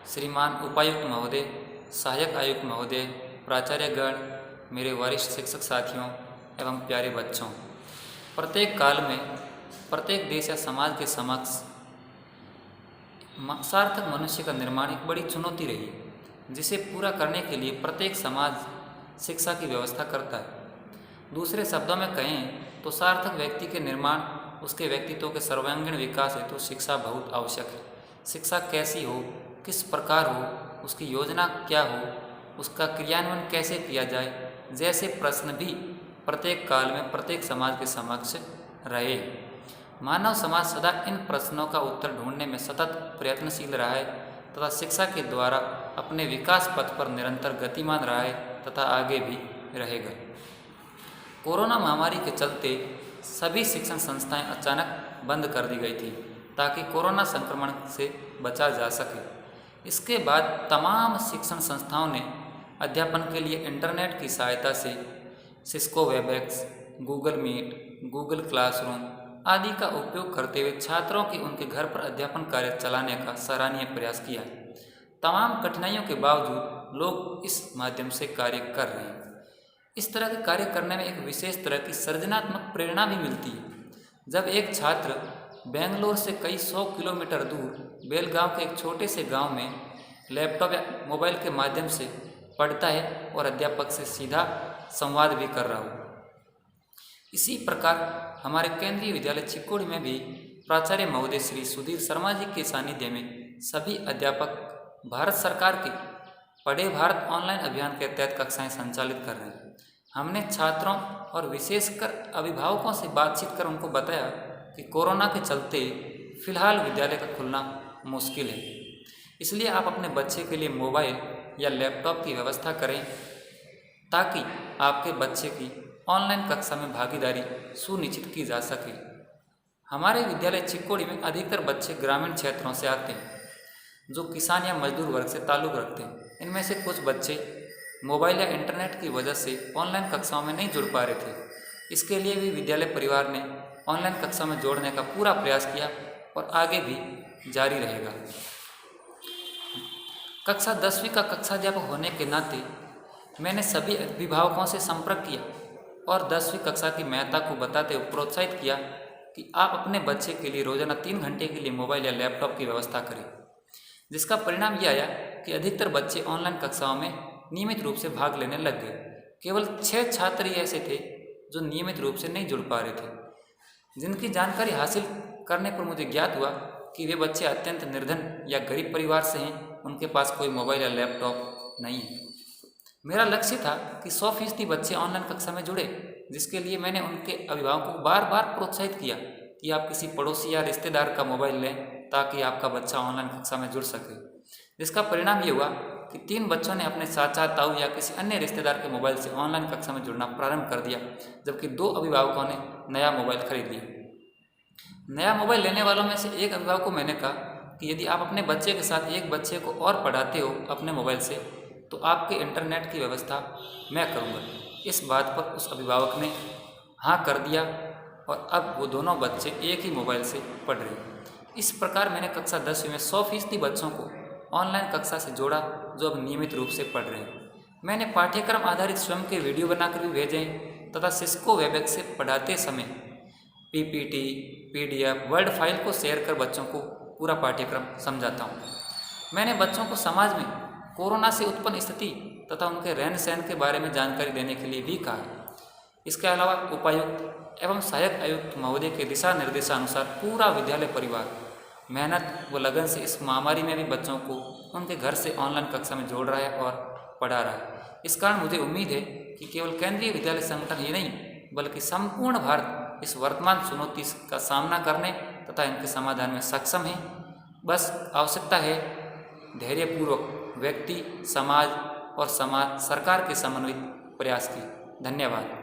श्रीमान उपायुक्त महोदय, सहायक आयुक्त महोदय, प्राचार्यगण, मेरे वरिष्ठ शिक्षक साथियों एवं प्यारे बच्चों, प्रत्येक काल में प्रत्येक देश या समाज के समक्ष सार्थक मनुष्य का निर्माण एक बड़ी चुनौती रही, जिसे पूरा करने के लिए प्रत्येक समाज शिक्षा की व्यवस्था करता है। दूसरे शब्दों में कहें तो सार्थक व्यक्ति के निर्माण, उसके व्यक्तित्व के सर्वांगीण विकास हेतु तो शिक्षा बहुत आवश्यक है। शिक्षा कैसी हो, किस प्रकार हो, उसकी योजना क्या हो, उसका क्रियान्वयन कैसे किया जाए, जैसे प्रश्न भी प्रत्येक काल में प्रत्येक समाज के समक्ष रहे। मानव समाज सदा इन प्रश्नों का उत्तर ढूंढने में सतत प्रयत्नशील रहा है तथा शिक्षा के द्वारा अपने विकास पथ पर निरंतर गतिमान रहा है तथा आगे भी रहेगा। कोरोना महामारी के चलते सभी शिक्षण संस्थाएं अचानक बंद कर दी गई थी ताकि कोरोना संक्रमण से बचा जा सके। इसके बाद तमाम शिक्षण संस्थाओं ने अध्यापन के लिए इंटरनेट की सहायता से Cisco Webex, Google Meet, Google classroom आदि का उपयोग करते हुए छात्रों के उनके घर पर अध्यापन कार्य चलाने का सराहनीय प्रयास किया। तमाम कठिनाइयों के बावजूद लोग इस माध्यम से कार्य कर रहे हैं। इस तरह के कार्य करने में एक विशेष तरह की सृजनात्मक प्रेरणा भी मिलती है। जब एक छात्र बेंगलोर से कई 100 किलोमीटर दूर बेलगांव के एक छोटे से गांव में लैपटॉप या मोबाइल के माध्यम से पढ़ता है और अध्यापक से सीधा संवाद भी कर रहा हो। इसी प्रकार हमारे केंद्रीय विद्यालय चिक्कोड़ी में भी प्राचार्य महोदय श्री सुधीर शर्मा जी के सानिध्य में सभी अध्यापक भारत सरकार के पढ़े भारत ऑनलाइन अभियान के तहत कक्षाएं संचालित कर रहे हैं। हमने छात्रों और विशेषकर अभिभावकों से बातचीत कर उनको बताया कि कोरोना के चलते फिलहाल विद्यालय का खुलना मुश्किल है, इसलिए आप अपने बच्चे के लिए मोबाइल या लैपटॉप की व्यवस्था करें ताकि आपके बच्चे की ऑनलाइन कक्षा में भागीदारी सुनिश्चित की जा सके। हमारे विद्यालय चिक्कोड़ी में अधिकतर बच्चे ग्रामीण क्षेत्रों से आते हैं जो किसान या मजदूर वर्ग से ताल्लुक़ रखते हैं। इनमें से कुछ बच्चे मोबाइल या इंटरनेट की वजह से ऑनलाइन कक्षाओं में नहीं जुड़ पा रहे थे। इसके लिए भी विद्यालय परिवार ने ऑनलाइन कक्षा में जोड़ने का पूरा प्रयास किया और आगे भी जारी रहेगा। कक्षा 10वीं का कक्षाध्यापक होने के नाते मैंने सभी अभिभावकों से संपर्क किया और 10वीं कक्षा की महत्ता को बताते हुए प्रोत्साहित किया कि आप अपने बच्चे के लिए रोजाना 3 घंटे के लिए मोबाइल या लैपटॉप की व्यवस्था करें। जिसका परिणाम यह आया कि अधिकतर बच्चे ऑनलाइन कक्षाओं में नियमित रूप से भाग लेने लग गए। केवल 6 छात्र ही ऐसे थे जो नियमित रूप से नहीं जुड़ पा रहे थे, जिनकी जानकारी हासिल करने पर मुझे ज्ञात हुआ कि वे बच्चे अत्यंत निर्धन या गरीब परिवार से हैं, उनके पास कोई मोबाइल या लैपटॉप नहीं है। मेरा लक्ष्य था कि 100% बच्चे ऑनलाइन कक्षा में जुड़े, जिसके लिए मैंने उनके अभिभावकों को बार बार प्रोत्साहित किया कि आप किसी पड़ोसी या रिश्तेदार का मोबाइल लें ताकि आपका बच्चा ऑनलाइन कक्षा में जुड़ सके। जिसका परिणाम ये हुआ कि 3 बच्चों ने अपने चाचा, ताऊ या किसी अन्य रिश्तेदार के मोबाइल से ऑनलाइन कक्षा में जुड़ना प्रारंभ कर दिया, जबकि 2 अभिभावकों ने नया मोबाइल खरीद लिया। नया मोबाइल लेने वालों में से एक अभिभावक को मैंने कहा कि यदि आप अपने बच्चे के साथ एक बच्चे को और पढ़ाते हो अपने मोबाइल से, तो आपके इंटरनेट की व्यवस्था मैं करूँगा। इस बात पर उस अभिभावक ने हाँ कर दिया और अब वो दोनों बच्चे एक ही मोबाइल से पढ़ रहे हैं। इस प्रकार मैंने कक्षा 10वीं में 100% बच्चों को ऑनलाइन कक्षा से जोड़ा जो अब नियमित रूप से पढ़ रहे हैं। मैंने पाठ्यक्रम आधारित स्वयं के वीडियो बनाकर भी भेजे तथा सिस्को वेबएक्स से पढ़ाते समय पीपीटी, पीडीएफ, वर्ड फाइल को शेयर कर बच्चों को पूरा पाठ्यक्रम समझाता हूँ। मैंने बच्चों को समाज में कोरोना से उत्पन्न स्थिति तथा उनके रहन सहन के बारे में जानकारी देने के लिए भी कहा। इसके अलावा उपायुक्त एवं सहायक आयुक्त महोदय के दिशा निर्देशानुसार पूरा विद्यालय परिवार मेहनत व लगन से इस महामारी में भी बच्चों को उनके घर से ऑनलाइन कक्षा में जोड़ रहा है और पढ़ा रहा है। इस कारण मुझे उम्मीद है कि केवल केंद्रीय विद्यालय संगठन ही नहीं बल्कि संपूर्ण भारत इस वर्तमान चुनौती का सामना करने तथा इनके समाधान में सक्षम है। बस आवश्यकता है धैर्यपूर्वक व्यक्ति, समाज और सरकार के समन्वित प्रयास की। धन्यवाद।